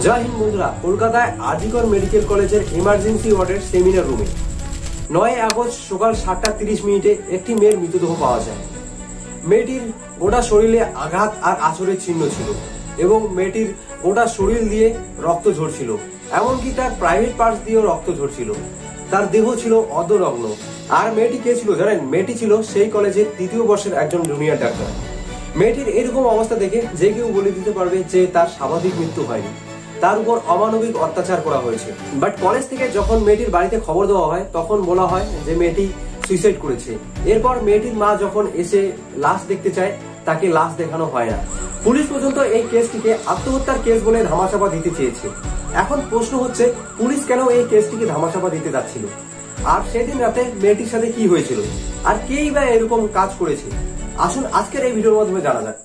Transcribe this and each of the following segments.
জয় হিন্দ বন্ধুরা, কলকাতায় আরজিকর মেডিকেল কলেজের ইমার্জেন্সি ওয়ার্ডের সেমিনার রুমে 9 আগস্ট সকাল 7:30 একটি মেয়ের মৃতদেহ পাওয়া যায়। মেয়েটির গোটা শরীরে আঘাত আর আঁচড়ের চিহ্ন ছিল এবং মেয়েটির গোটা শরীর দিয়ে রক্ত ঝরছিল, এমনকি তার প্রাইভেট পার্টস দিয়েও রক্ত ঝরছিল। তার দেহ ছিল অর্ধনগ্ন। আর মেয়েটি কে ছিল জানেন? মেয়েটি ছিল সেই কলেজের 3য় বর্ষের একজন জুনিয়র ডাক্তার। মেয়েটির এরকম অবস্থা দেখে যে কেউ বলে দিতে পারবে যে তার স্বাভাবিক মৃত্যু হয়নি, তার উপর অমানবিক অত্যাচার করা হয়েছে। বাট কলেজ থেকে যখন মেয়েটির বাড়িতে খবর দেওয়া হয় তখন বলা হয় যে মেয়েটি সুইসাইড করেছে। এরপর মেয়েটির মা যখন এসে লাশ দেখতে চায় তাকে লাশ দেখানো হয় না। পুলিশ পর্যন্ত এই কেসটিকে আত্মহত্যার কেস বলে ধামাচাপা দিতে চেয়েছে। এখন প্রশ্ন হচ্ছে, পুলিশ কেন এই কেসটিকে ধামাচাপা দিতে যাচ্ছিল? আর সেদিন রাতে মেয়েটির সাথে কি হয়েছিল, আর কেই বা এরকম কাজ করেছে? আসুন আজকের এই ভিডিওর মাধ্যমে জানা যাক।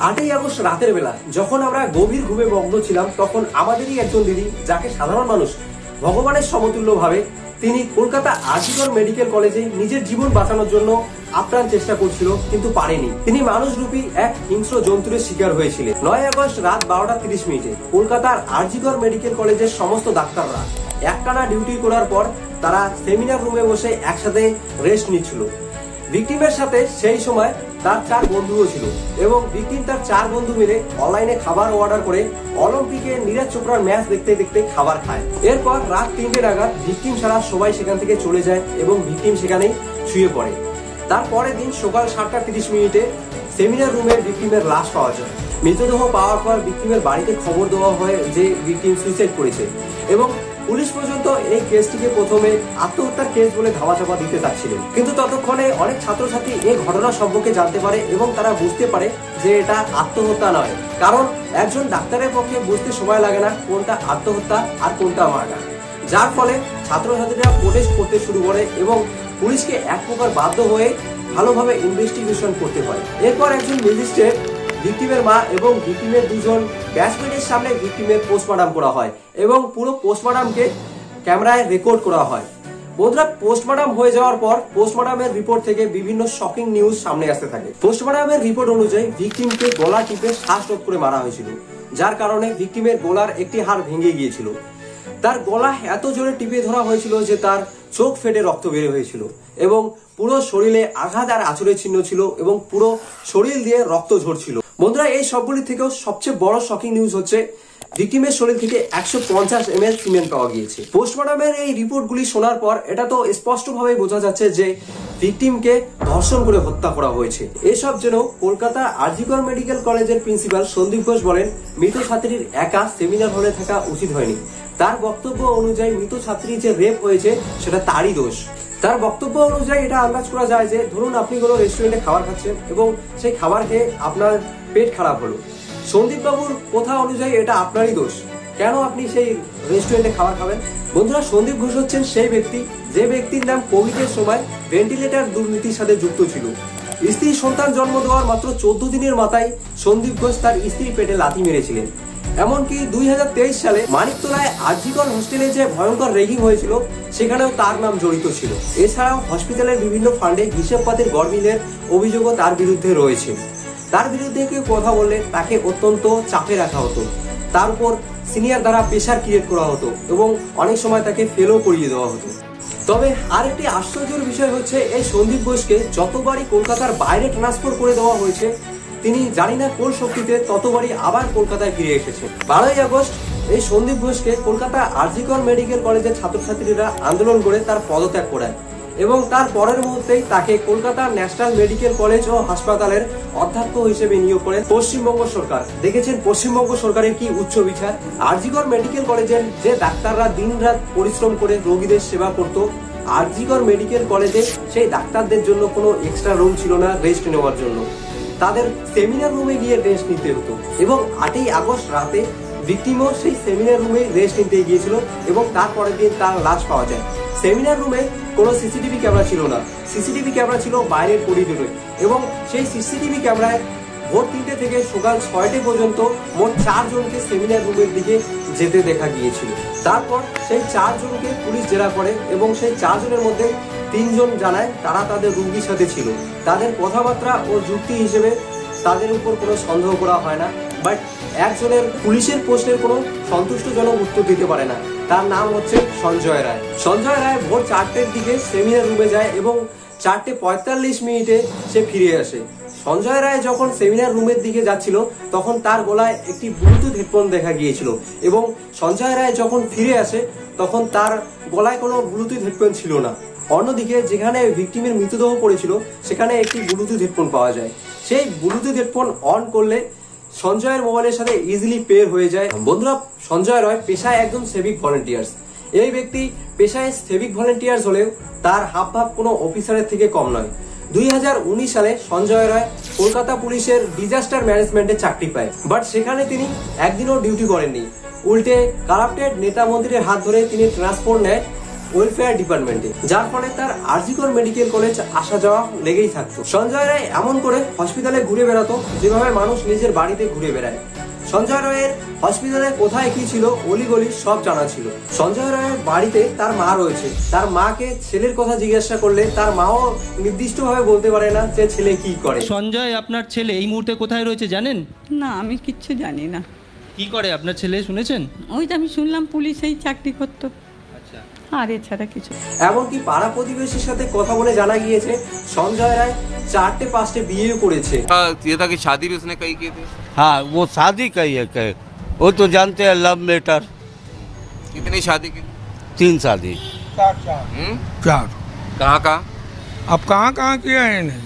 8ই আগস্ট রাতের বেলা যখন আমরা গভীর ঘুমে মগ্ন ছিলাম, তখন আমাদেরই একজন দিদি, যাকে সাধারণ মানুষ ভগবানের সমতুল্য ভাবে, তিনি কলকাতা আরজিকর মেডিকেল কলেজে নিজের জীবন বাঁচানোর জন্য আপ্রাণ চেষ্টা করছিল, কিন্তু পারেনি। তিনি মানুষরূপী এক হিংস্র জন্তুরের শিকার হয়েছিলেন। 9 আগস্ট রাত 12:30 কলকাতার আরজিকর মেডিকেল কলেজের সমস্ত ডাক্তাররা একটানা ডিউটি করার পর তারা সেমিনার রুমে বসে একসাথে রেস্ট নিচ্ছিল। ভিকটিমের সাথে সেই সময় তার 4 বন্ধুও ছিল এবং ভিকটিম তার 4 বন্ধু মিলে অনলাইনে খাবার অর্ডার করে অলিম্পিকে নীরজ চোপড়ার ম্যাচ দেখতে দেখতে খাবার খায়। এরপর রাত 3টে নাগাদ ভিকটিম ছাড়া সবাই সেখান থেকে চলে যায় এবং ভিকটিম সেখানেই শুয়ে পড়ে। তার পরের দিন সকাল 7:30 সেমিনার রুমে ভিকটিমের লাশ পাওয়া যায়। মৃতদেহ পাওয়ার পর ভিকটিমের বাড়িতে খবর দেওয়া হয় যে ভিকটিম সুইসাইড করেছে এবং পুলিশ পর্যন্ত এই কেসটিকে প্রথমে আত্মহত্যার কেস বলে ধামাচাপা দিতে চাচ্ছিলেন। কিন্তু ততক্ষণে অনেক ছাত্রছাত্রী এই ঘটনা সম্পর্কে জানতে পারে এবং তারা বুঝতে পারে যে এটা আত্মহত্যা নয়, কারণ একজন ডাক্তারের পক্ষে বুঝতে সময় লাগে না কোনটা আত্মহত্যা আর কোনটা মার্ডার। যার ফলে ছাত্রছাত্রীরা প্রোটেস্ট করতে শুরু করে এবং পুলিশকে এক প্রকার বাধ্য হয়ে ভালোভাবে ইনভেস্টিগেশন করতে হয়। এরপর একজন ম্যাজিস্ট্রেট, ভিকটিমের মা এবং ভিকটিমের 2জন ব্যাচমেটের সামনে ভিকটিমের পোস্টমর্টম করা হয় এবং পুরো পোস্টমর্টমকে ক্যামেরায় রেকর্ড করা হয়। বন্ধুরা, পোস্টমর্টম হয়ে যাওয়ার পর পোস্টমর্টমের রিপোর্ট থেকে বিভিন্ন শকিং নিউজ সামনে আসতে থাকে। পোস্টমর্টমের রিপোর্ট অনুযায়ী ভিকটিমকে গলা টিপে শ্বাসরোধ করে মারা হয়েছিল, যার কারণে ভিকটিমের গলার একটি হাড় ভেঙে গিয়েছিল। তার গলা এত জোরে টিপে ধরা হয়েছিল যে তার চোখ ফেটে রক্ত বের হয়েছিল এবং পুরো শরীরে আঘাত আর আঁচড়ের চিহ্ন ছিল এবং পুরো শরীর দিয়ে রক্ত ঝরছিল। বন্ধুরা, এই সবগুলি থেকেও সবচেয়ে বড় শকিং নিউজ হচ্ছে ভিকটিমের শরীর থেকে 150 ml সিমেন্ট পাওয়া গিয়েছে। পোস্টমর্টমের এই রিপোর্টগুলি শোনার পর এটা তো স্পষ্টভাবে বোঝা যাচ্ছে যে ভিকটিমকে ধর্ষণ করে হত্যা করা হয়েছে। এসব যেন কলকাতা আরজিকর মেডিকেল কলেজের প্রিন্সিপাল সন্দীপ ঘোষ বলেন, মৃত ছাত্রীর একা সেমিনার হলে থাকা উচিত হয়নি। তার বক্তব্য অনুযায়ী মৃত ছাত্রীর যে রেপ হয়েছে সেটা তারই দোষ। তার বক্তব্য অনুযায়ী এটা আন্দাজ করা যায় যে ধরুন আপনি কোনো রেস্টুরেন্টে খাবার খাচ্ছেন এবং সেই খাবার খেয়ে আপনার পেট খারাপ হলো। সন্দীপ বাবুর কথা অনুযায়ী এটা আপনারই দোষ, কেন আপনি সেই রেস্টুরেন্টে খাবার খাবেন? বন্ধুরা, সন্দীপ ঘোষ হচ্ছেন সেই ব্যক্তি যে ব্যক্তির নাম কোভিডের সময় ভেন্টিলেটর দুর্নীতির সাথে যুক্ত ছিল। স্ত্রী সন্তান জন্ম দেওয়ার মাত্র 14 দিনের মাথায় সন্দীপ ঘোষ তার স্ত্রীর পেটে লাথি মেরেছিলেন। এমনকি 2023 সালে মানিকতলায় আরজিকর হোস্টেলে যে ভয়ঙ্কর রেগিং হয়েছিল সেখানেও তার নাম জড়িত ছিল। এছাড়াও হসপিটালের বিভিন্ন ফান্ডে হিসেব পাতির গরমিলের অভিযোগও তার বিরুদ্ধে রয়েছে। তার বিরুদ্ধে কেউ কথা বললে তাকে অত্যন্ত চাপে রাখা হতো, তার উপর সিনিয়র দ্বারা প্রেশার ক্রিয়েট করা হতো এবং অনেক সময় তাকে ফেলও করিয়ে দেওয়া হতো। তবে আরেকটি আশ্চর্যের বিষয় হচ্ছে, এই সন্দীপ ঘোষকে যতবারই কলকাতার বাইরে ট্রান্সফার করে দেওয়া হয়েছে, তিনি জানি না কোন শক্তিতে ততবারই আবার কলকাতায় ফিরে এসেছে। 12ই আগস্ট এই সন্দীপ ঘোষকে কলকাতা আরজিকর মেডিকেল কলেজের ছাত্রছাত্রীরা আন্দোলন করে তার পদত্যাগ করায় এবং তার পরের মুহূর্তেই তাকে কলকাতা ন্যাশনাল মেডিকেল কলেজ ও হাসপাতালের অধ্যক্ষ হিসেবে নিয়োগ করেন পশ্চিমবঙ্গ সরকার। দেখেছেন পশ্চিমবঙ্গ সরকারের কি উচ্চ বিচার। আরজিকর মেডিকেল কলেজের যে ডাক্তাররা দিনরাত পরিশ্রম করে রোগীদের সেবা করত, আরজিকর মেডিকেল কলেজে সেই ডাক্তারদের জন্য কোনো এক্সট্রা রুম ছিল না রেস্ট নেওয়ার জন্য। তাদের সেমিনার রুমে গিয়ে রেস্ট নিতে হতো এবং 8ই আগস্ট রাতে ভিকটিমও সেই সেমিনার রুমে রেস্ট নিতে গিয়েছিল এবং তারপরের দিন তার লাশ পাওয়া যায়। সেমিনার রুমে কোনো সিসিটিভি ক্যামেরা ছিল না, সিসিটিভি ক্যামেরা ছিল বাইরের করিডোরে এবং সেই সিসিটিভি ক্যামেরায় ভোর 3টে থেকে সকাল 6টে পর্যন্ত মোট 4 জনকে সেমিনার রুমের দিকে যেতে দেখা গিয়েছিল। তারপর সেই 4 জনকে পুলিশ জেরা করে এবং সেই 4 জনের মধ্যে তিনজন জানায় তারা তাদের রোগীর সাথে ছিল। তাদের কথাবার্তা ও যুক্তি হিসেবে তাদের উপর কোনো সন্দেহ করা হয় না, বাট একজনের পুলিশের প্রশ্নের কোনো সন্তুষ্টজনক উত্তর দিতে পারে না। তার নাম হচ্ছে সঞ্জয় রায়। সঞ্জয় রায় ভোর 4টের দিকে সেমিনার রুমে যায় এবং 4:45 সে ফিরে আসে। সঞ্জয় রায় যখন সেমিনার রুমের দিকে যাচ্ছিল তখন তার গলায় একটি ব্লুটুথ হেডফোন দেখা গিয়েছিল এবং সঞ্জয় রায় যখন ফিরে আসে তখন তার গলায় কোনো ব্লুটুথ হেডফোন ছিল না। অন্যদিকে যেখানে ভিকটিমের মৃতদেহ পড়েছিল সেখানে একটি ব্লুটুথ হেডফোন পাওয়া যায়। সেই ব্লুটুথ হেডফোন অন করলে সঞ্জয়ের মোবাইলের সাথে ইজিলি পেয়ার হয়ে যায়। বন্ধুরা, সঞ্জয় রায় পেশায় একজন সিভিক ভলেন্টিয়ার্স। এই ব্যক্তি পেশায় সিভিক ভলেন্টিয়ার্স হলেও তার হাবভাব কোনো অফিসারের থেকে কম নয়। 2019 সালে সঞ্জয় রায় কলকাতা পুলিশের ডিজাস্টার ম্যানেজমেন্টে চাকরি পায়, বাট সেখানে তিনি একদিনও ডিউটি করেননি। উল্টে কারাপ্টেড নেতা মন্ত্রীর হাত ধরে তিনি ট্রান্সপোর্ট নেয় ওয়েলফেয়ার ডিপার্টমেন্টে, যার ফলে তার আরজিকর মেডিকেল কলেজ আসা যাওয়া লেগেই থাকতো। সঞ্জয় রায় এমন করে হসপিটালে ঘুরে বেড়াতো যেভাবে মানুষ নিজের বাড়িতে ঘুরে বেড়ায়। সঞ্জয় রায়ের হসপিটালে কোথায় কি ছিল অলিগলি সব জানা ছিল। সঞ্জয় রায়ের বাড়িতে তার মা রয়েছে। তার মাকে ছেলের কথা জিজ্ঞাসা করলে তার মাও নির্দিষ্টভাবে বলতে পারে না যে ছেলে কি করে। সঞ্জয় আপনার ছেলে এই মুহূর্তে কোথায় রয়েছে জানেন? না, আমি কিচ্ছু জানি না। কি করে আপনার ছেলে শুনেছেন? ওই তো আমি শুনলাম পুলিশেই চাকরি করতো, আচ্ছা। আর এছাড়া কিছু। এমনকি পাড়া প্রতিবেশীর সাথে কথা বলে জানা গিয়েছে সঞ্জয় রায় 4টে-5টে বিয়ে করেছে। ये था कि शादी भी उसने कई की थी। हाँ, वो शादी का ही है कहे। वो तो जानते हैं लव मैटर। कितनी शादी की? 3 शादी। चार। कहाँ कहाँ? अब कहाँ कहाँ किया है इन्हें?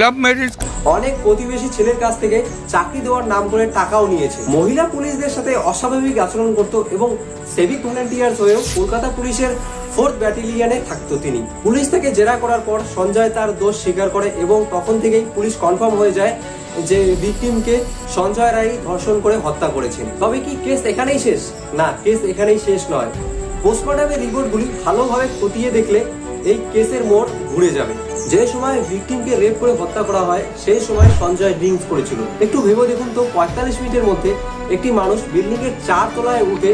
Love marriage. অনেক প্রতিবেশী ছেলের কাছ থেকে চাকরি দেওয়ার নাম করে টাকাও নিয়েছে। মহিলা পুলিশদের সাথে অস্বাভাবিক আচরণ করত এবং সিভিক ভলেন্টিয়ার্স হয়েও কলকাতা পুলিশের 4th ব্যাটালিয়নে থাকতো তিনি। পুলিশ থেকে জেরা করার পর সঞ্জয় তার দোষ স্বীকার করে এবং তখন থেকেই পুলিশ কনফার্ম হয়ে যায় যে ভিকটিমকে সঞ্জয় রায় ধর্ষণ করে হত্যা করেছেন। তবে কি কেস এখানেই শেষ? না, কেস এখানেই শেষ নয়। পোস্টমর্টমের রিপোর্টগুলি ভালোভাবে খতিয়ে দেখলে এই কেসের মোড় ঘুরে যাবে। যে সময় ভিকটিমকে রেপ করে হত্যা করা হয় সেই সময় সঞ্জয় ড্রিঙ্কস করেছিল। একটু ভেবে দেখুন তো, 45 মিনিটের মধ্যে একটি মানুষ বিল্ডিং এর 4 তলায় উঠে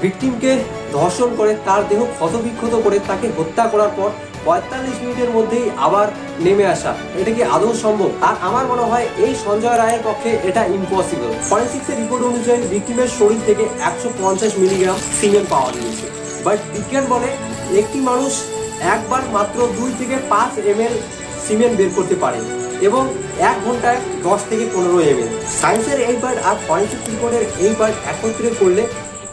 ভিকটিমকে ধর্ষণ করে তার দেহ ক্ষতবিক্ষত করে তাকে হত্যা করার পর 45 মিনিটের মধ্যেই আবার নেমে আসা, এটা কি আদৌ সম্ভব? আর আমার মনে হয় এই সঞ্জয় রায়ের পক্ষে এটা ইম্পসিবল। ফরেনসিক্সের রিপোর্ট অনুযায়ী ভিকটিমের শরীর থেকে 150 মিলিগ্রাম সিমেন্ট পাওয়া গিয়েছে, বাট বিজ্ঞান বলে একটি মানুষ একবার মাত্র 2 থেকে 5 ml সিমেন্ট বের করতে পারে এবং 1 ঘন্টায় 10 থেকে 15 ml। সায়েন্সের এই পার্ট আর ফরেনসিক রিপোর্টের এই পার্ট একত্রে করলে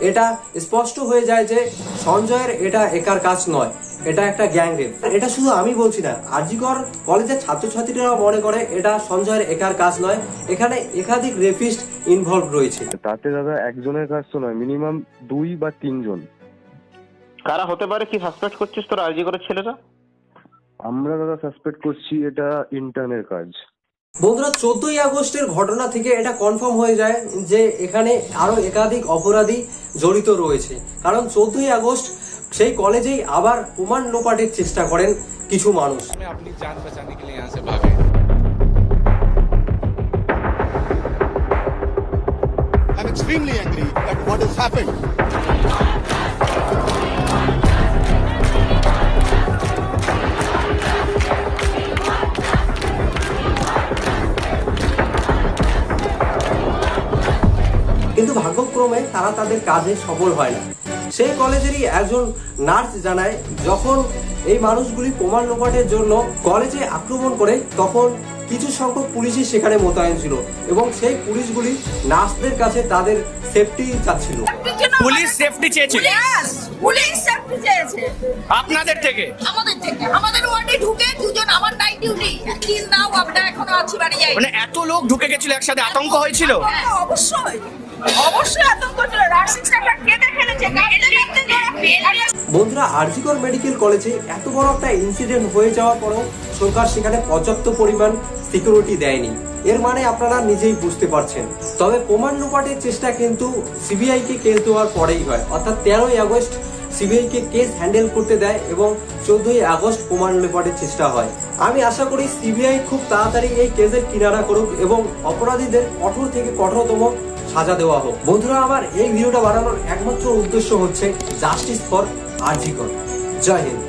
এটা স্পষ্ট হয়ে যায় যে সঞ্জয়ের এটা একার কাজ নয়, এটা একটা গ্যাং রেপ। এটা শুধু আমি বলছি না, আরজিকর কলেজের ছাত্রছাত্রীরা মনে করে এটা সঞ্জয়ের একার কাজ নয়, এখানে একাধিক রেপিস্ট ইনভলভ রয়েছে। তাতে দাদা একজনের কাজ তো নয়, মিনিমাম 2 বা 3 জন। কারা হতে পারে? কি সাসপেক্ট করছিস তোর আরজি করার ছেলেরা? আমরা দাদা সাসপেক্ট করছি এটা ইন্টার্নের কাজ। বন্ধুরা, 14ই আগস্টের ঘটনা থেকে এটা কনফার্ম হয়ে যায় যে এখানে আরো একাধিক অপরাধী জড়িত রয়েছে, কারণ 14ই আগস্ট সেই কলেজেই আবার প্রমাণ লোপাটের চেষ্টা করেন কিছু মানুষ। अपनी जान बचाने के लिए यहाँ से भागे। I'm extremely angry at what has happened. কিন্তু ভাগ্যক্রমে তারা তাদের কাজে সফল হয় না। সেই কলেজেরই একজন নার্স জানায়, যখন এই মানুষগুলি প্রমাণ লোপাটের জন্য কলেজে আক্রমণ করে তখন কিছু সংখ্যক পুলিশই সেখানে মোতায়েন ছিল এবং সেই পুলিশগুলি নার্সদের কাছে তাদের সেফটি চাচ্ছিল। পুলিশ সেফটি চেয়েছে, পুলিশ সেফটি চেয়েছে আপনাদের থেকে, আমাদের ওয়ার্ডে ঢুকে দুজন, আমার নাইট ডিউটি, তিন নাও আমরা এখনো আছি, বাড়ি যাই। মানে এত লোক ঢুকে গেছিল একসাথে, আতঙ্ক হয়েছিল? অবশ্যই আতঙ্ক ছিল। নার্সিং স্টাফরা কেটে ফেলেছে। বন্ধুরা, আরজিকর মেডিকেল কলেজে এত বড় একটা ইনসিডেন্ট হয়ে যাওয়ার পরেও সরকার সেখানে পর্যাপ্ত পরিমাণ সিকিউরিটি দেয়নি। এর মানে আপনারা নিজেই বুঝতে পারছেন। তবে প্রমাণ লোপাটের চেষ্টা কিন্তু সিবিআই কে কেস দেওয়ার পরেই হয়, অর্থাৎ 13ই আগস্ট সিবিআই কে কেস হ্যান্ডেল করতে দেয় এবং 14ই আগস্ট প্রমাণ লোপাটের চেষ্টা হয়। আমি আশা করি সিবিআই খুব তাড়াতাড়ি এই কেসের কিনারা করুক এবং অপরাধীদের কঠোর থেকে কঠোরতম সাজা দেওয়া হোক। বন্ধুরা, আমার এই ভিডিওটা বানানোর একমাত্র উদ্দেশ্য হচ্ছে জাস্টিস ফর আরজিকর। জয় হিন্দ।